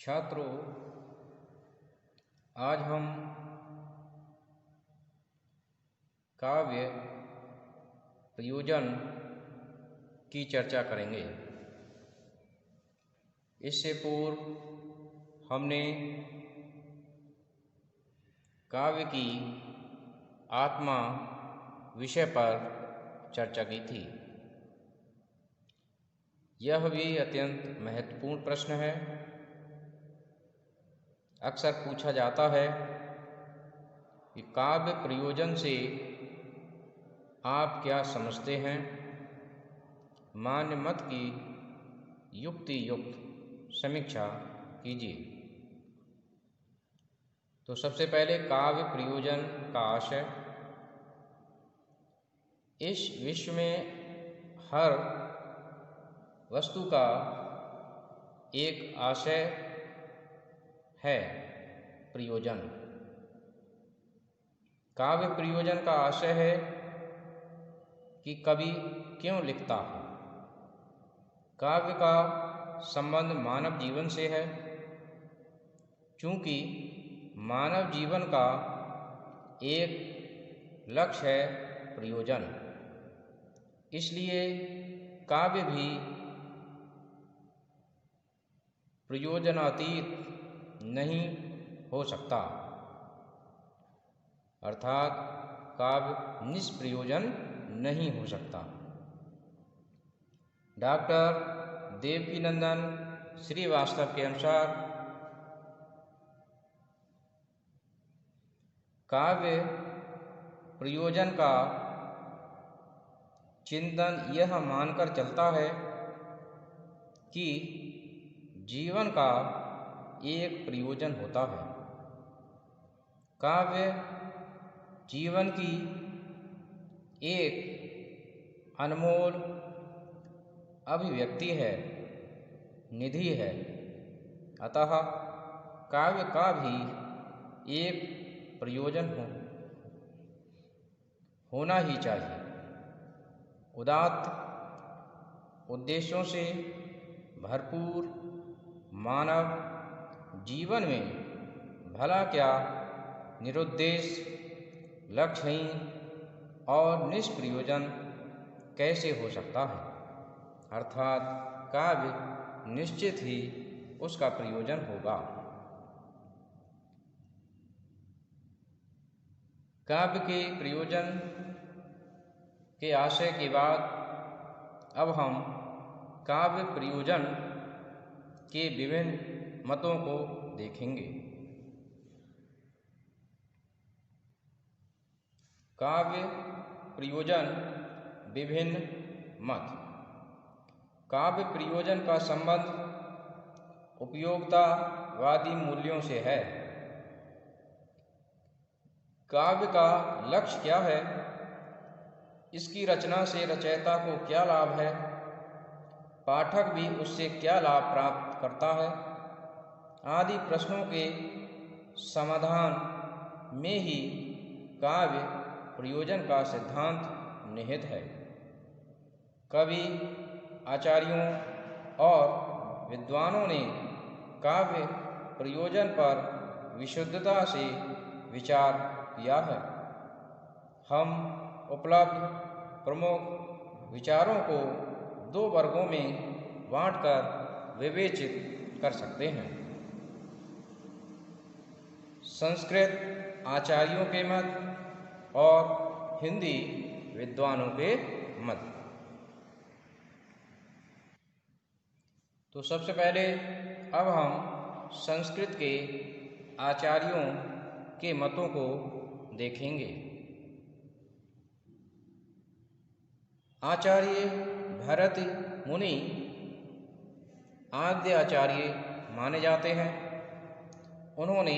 छात्रों, आज हम काव्य प्रयोजन की चर्चा करेंगे। इससे पूर्व हमने काव्य की आत्मा विषय पर चर्चा की थी। यह भी अत्यंत महत्वपूर्ण प्रश्न है। अक्सर पूछा जाता है कि काव्य प्रयोजन से आप क्या समझते हैं। मान्य मत की युक्ति युक्त समीक्षा कीजिए। तो सबसे पहले काव्य प्रयोजन का आशय। इस विश्व में हर वस्तु का एक आशय है, प्रयोजन। काव्य प्रयोजन का आशय है कि कवि क्यों लिखता है। काव्य का संबंध मानव जीवन से है, चूँकि मानव जीवन का एक लक्ष्य है प्रयोजन, इसलिए काव्य भी प्रयोजनातीत नहीं हो सकता, अर्थात काव्य निष्प्रयोजन नहीं हो सकता। डॉक्टर देवकीनंदन श्रीवास्तव के अनुसार काव्य प्रयोजन का चिंतन यह मानकर चलता है कि जीवन का एक प्रयोजन होता है। काव्य जीवन की एक अनमोल अभिव्यक्ति है, निधि है। अतः काव्य का भी एक प्रयोजन होना ही चाहिए। उदात्त उद्देश्यों से भरपूर मानव जीवन में भला क्या निरुद्देश, लक्ष्यहीन और निष्प्रयोजन कैसे हो सकता है। अर्थात काव्य निश्चित ही उसका प्रयोजन होगा। काव्य के प्रयोजन के आशय के बाद अब हम काव्य प्रयोजन के विभिन्न मतों को देखेंगे। काव्य प्रयोजन विभिन्न मत। काव्य प्रयोजन का संबंध उपयोगितावादी मूल्यों से है। काव्य का लक्ष्य क्या है, इसकी रचना से रचयिता को क्या लाभ है, पाठक भी उससे क्या लाभ प्राप्त करता है, आदि प्रश्नों के समाधान में ही काव्य प्रयोजन का सिद्धांत निहित है। कवि, आचार्यों और विद्वानों ने काव्य प्रयोजन पर विशुद्धता से विचार किया है। हम उपलब्ध प्रमुख विचारों को दो वर्गों में बांटकर विवेचित कर सकते हैं। संस्कृत आचार्यों के मत और हिंदी विद्वानों के मत। तो सबसे पहले अब हम संस्कृत के आचार्यों के मतों को देखेंगे। आचार्य भरत मुनि आद्य आचार्य माने जाते हैं। उन्होंने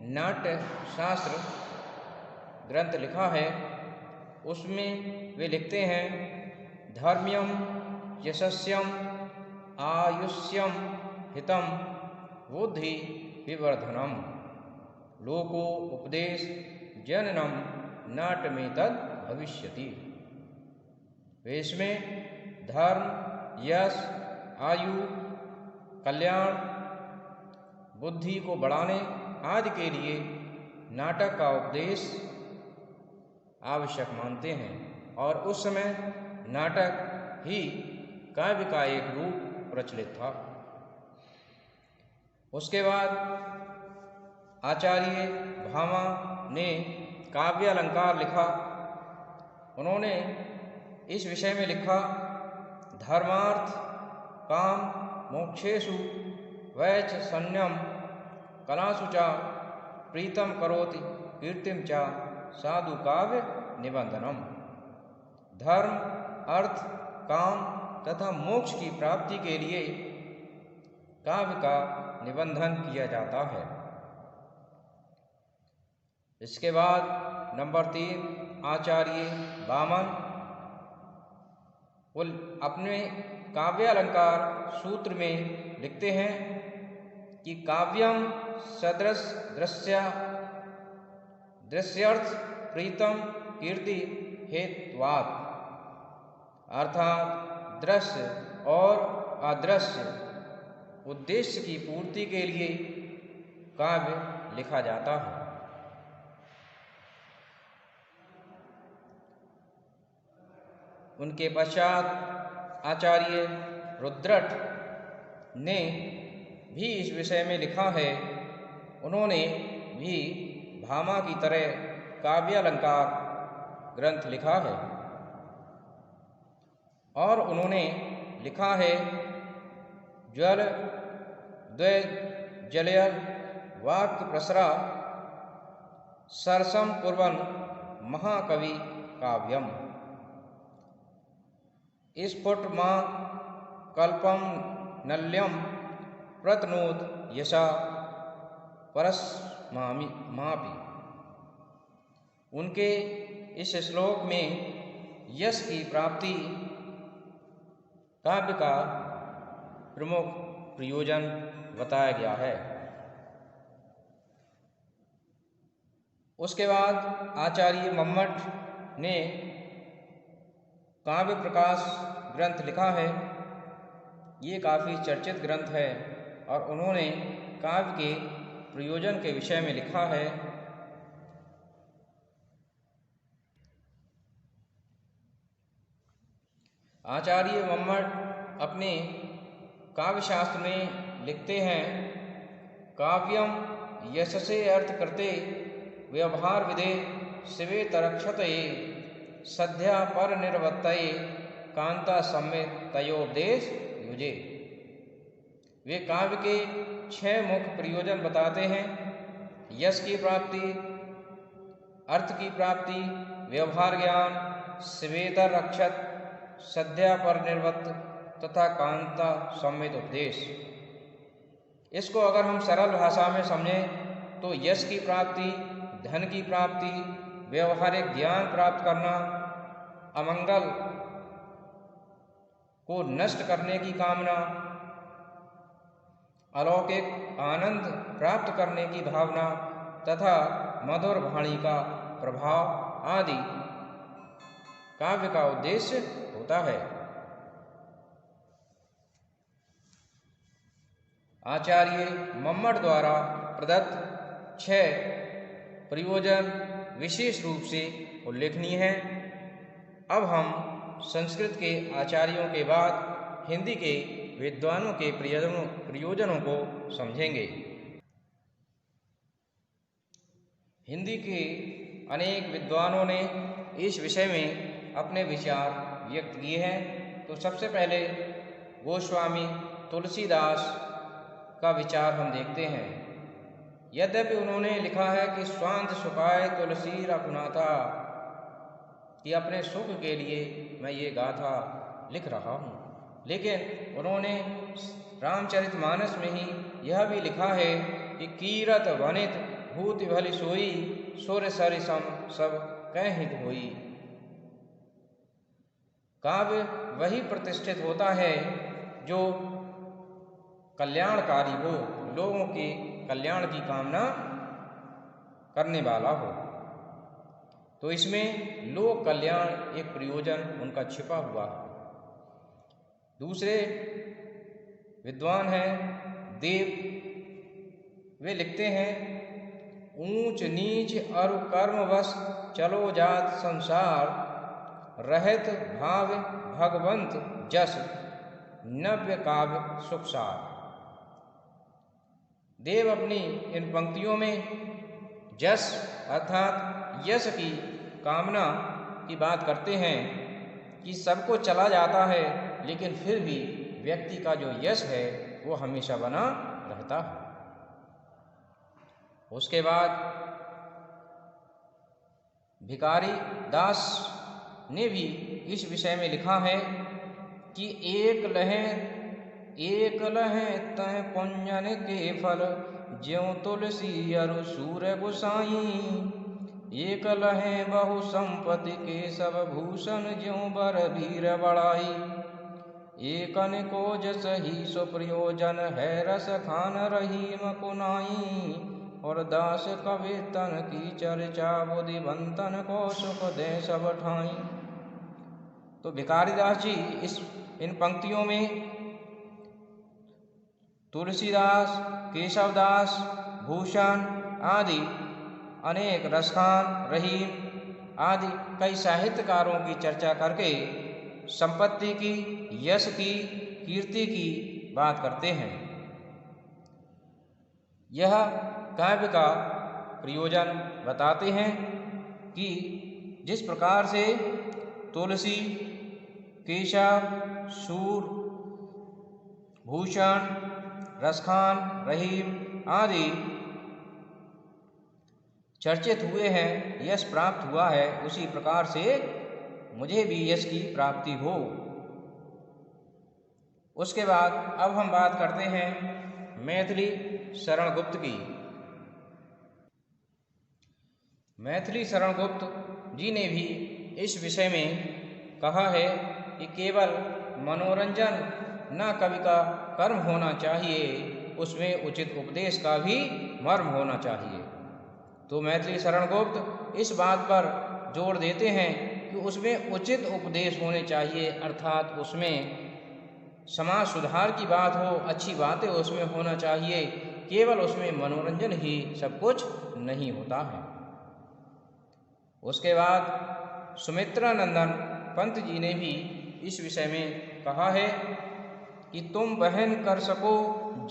नाट्य शास्त्र ग्रंथ लिखा है। उसमें वे लिखते हैं, धर्म्यम यशस्यम आयुष्यम हितम बुद्धि विवर्धनम लोको उपदेश जननम नाट्यमेतद् भविष्यति। वे इसमें धर्म, यश, आयु, कल्याण बुद्धि को बढ़ाने आदि के लिए नाटक का उपदेश आवश्यक मानते हैं और उस समय नाटक ही काव्य का एक रूप प्रचलित था। उसके बाद आचार्य भामा ने काव्य अलंकार लिखा। उन्होंने इस विषय में लिखा, धर्मार्थ काम मोक्षेषु वैच संयम कलासु च प्रीतम करोति कीर्तिम च साधु काव्य निबंधनम। धर्म अर्थ काम तथा मोक्ष की प्राप्ति के लिए काव्य का निबंधन किया जाता है। इसके बाद नंबर 3 आचार्य वामन अपने काव्य अलंकार सूत्र में लिखते हैं कि काव्यम सदृश दृश्यर्थ प्रीतम कीर्ति हेत्वात्, अर्थात दृश्य और अदृश्य उद्देश्य की पूर्ति के लिए काव्य लिखा जाता है। उनके पश्चात आचार्य रुद्रट ने भी इस विषय में लिखा है। उन्होंने भी भामा की तरह काव्य अलंकार ग्रंथ लिखा है और उन्होंने लिखा है, ज्वल द्वय जलयल वाक्य प्रसरा सरसम कुर्वन् महाकवि काव्यम। स्फुट मां कल्पम नल्यम प्रतनोत यशा परस्मापि। उनके इस श्लोक में यश की प्राप्ति काव्य का प्रमुख प्रयोजन बताया गया है। उसके बाद आचार्य मम्मट ने काव्य प्रकाश ग्रंथ लिखा है। ये काफ़ी चर्चित ग्रंथ है और उन्होंने काव्य के प्रयोजन के विषय में लिखा है। आचार्य मम्मट अपने काव्य शास्त्र में लिखते हैं, काव्यम यशसे अर्थ करते व्यवहार विदे शिवे तरक्षतये सद्या पर निर्वत्तये कांता समेत तयोपदेश युजे। वे काव्य के 6 मुख्य प्रयोजन बताते हैं, यश की प्राप्ति, अर्थ की प्राप्ति, व्यवहार ज्ञान, शिवेतर रक्षत, सद्या पर निर्वत्त तथा कांता समेत उपदेश। इसको अगर हम सरल भाषा में समझें तो यश की प्राप्ति, धन की प्राप्ति, व्यवहारिक ज्ञान प्राप्त करना, अमंगल को नष्ट करने की कामना, अलौकिक आनंद प्राप्त करने की भावना तथा मधुर वाणी का प्रभाव आदि काव्य का उद्देश्य होता है। आचार्य मम्मट द्वारा प्रदत्त 6 प्रयोजन विशेष रूप से उल्लेखनीय हैं। अब हम संस्कृत के आचार्यों के बाद हिंदी के विद्वानों के प्रयोजनों को समझेंगे। हिंदी के अनेक विद्वानों ने इस विषय में अपने विचार व्यक्त किए हैं। तो सबसे पहले गोस्वामी तुलसीदास का विचार हम देखते हैं। यद्यपि उन्होंने लिखा है कि स्वांत सुखाय तुलसी रघुनाथा, कि अपने सुख के लिए मैं ये गाथा लिख रहा हूँ, लेकिन उन्होंने रामचरितमानस में ही यह भी लिखा है कि कीरत वनित भूति भली सोई सुर सरि सम सब कहित होई। काव्य वही प्रतिष्ठित होता है जो कल्याणकारी हो, लोगों के कल्याण की कामना करने वाला हो। तो इसमें लोक कल्याण एक प्रयोजन उनका छिपा हुआ है। दूसरे विद्वान हैं देव वे लिखते हैं, ऊंच नीच अरु कर्मवश चलो जात संसार, रहत भाव भगवंत जस नव्य काव्य सुखसार। देव अपनी इन पंक्तियों में जस अर्थात यश की कामना की बात करते हैं कि सबको चला जाता है, लेकिन फिर भी व्यक्ति का जो यश है वो हमेशा बना रहता है। उसके बाद भिखारी दास ने भी इस विषय में लिखा है कि एक लहे तह पुंजन के फल, ज्यों तुलसी अरु सूर्य गोसाई, एक लहे बहु संपत्ति के सब भूषण, ज्यों बर वीर बड़ाई, एकन को जस ही सुप्रयोजन है, रस खान रहीम कुनाई, और दास कवि तन की चर्चा, बुद्धिवंतन को सुख दे सब ठाई। तो भिखारीदास जी इन पंक्तियों में तुलसीदास, केशवदास, भूषण आदि अनेक रसखान, रहीम आदि कई साहित्यकारों की चर्चा करके संपत्ति की, यश की, कीर्ति की बात करते हैं। यह काव्य का प्रयोजन बताते हैं कि जिस प्रकार से तुलसी, केशव, सूर, भूषण, रसखान, रहीम आदि चर्चित हुए हैं, यश प्राप्त हुआ है, उसी प्रकार से मुझे भी यश की प्राप्ति हो। उसके बाद अब हम बात करते हैं मैथिली शरण गुप्त की। मैथिली शरण गुप्त जी ने भी इस विषय में कहा है कि केवल मनोरंजन न कवि का कर्म होना चाहिए, उसमें उचित उपदेश का भी मर्म होना चाहिए। तो मैथिली शरण गुप्त इस बात पर जोर देते हैं कि उसमें उचित उपदेश होने चाहिए, अर्थात उसमें समाज सुधार की बात हो, अच्छी बातें उसमें होना चाहिए, केवल उसमें मनोरंजन ही सब कुछ नहीं होता है। उसके बाद सुमित्रानंदन पंत जी ने भी इस विषय में कहा है कि तुम बहन कर सको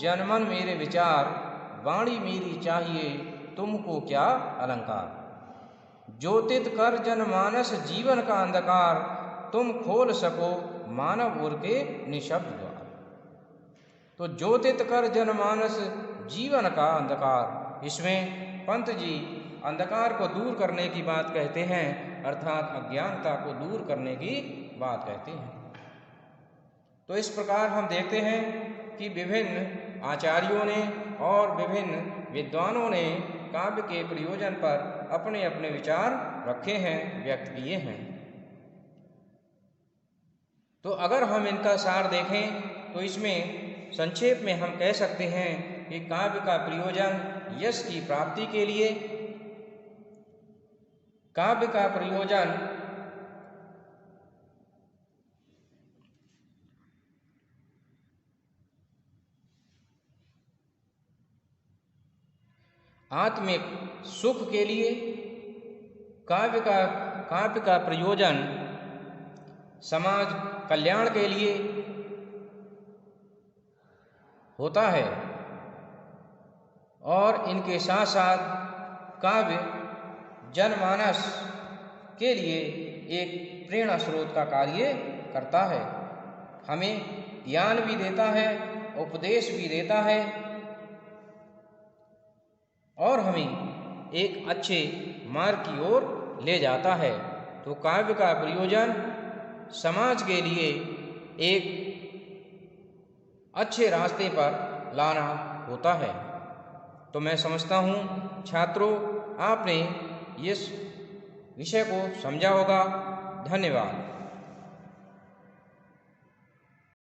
जनमन मेरे विचार, वाणी मेरी चाहिए तुमको क्या अलंकार, ज्योतित कर जनमानस जीवन का अंधकार, तुम खोल सको मानव उर के निशब्द द्वार। तो ज्योतित कर जनमानस जीवन का अंधकार, इसमें पंत जी अंधकार को दूर करने की बात कहते हैं, अर्थात अज्ञानता को दूर करने की बात कहते हैं। तो इस प्रकार हम देखते हैं कि विभिन्न आचार्यों ने और विभिन्न विद्वानों ने काव्य के प्रयोजन पर अपने अपने विचार रखे हैं, व्यक्त किए हैं। तो अगर हम इनका सार देखें तो इसमें संक्षेप में हम कह सकते हैं कि काव्य का प्रयोजन यश की प्राप्ति के लिए, काव्य का प्रयोजन आत्मिक सुख के लिए, काव्य का प्रयोजन समाज कल्याण के लिए होता है, और इनके साथ साथ काव्य जनमानस के लिए एक प्रेरणा स्रोत का कार्य करता है, हमें ज्ञान भी देता है, उपदेश भी देता है और हमें एक अच्छे मार्ग की ओर ले जाता है। तो काव्य का प्रयोजन समाज के लिए एक अच्छे रास्ते पर लाना होता है। तो मैं समझता हूँ छात्रों, आपने इस विषय को समझा होगा। धन्यवाद।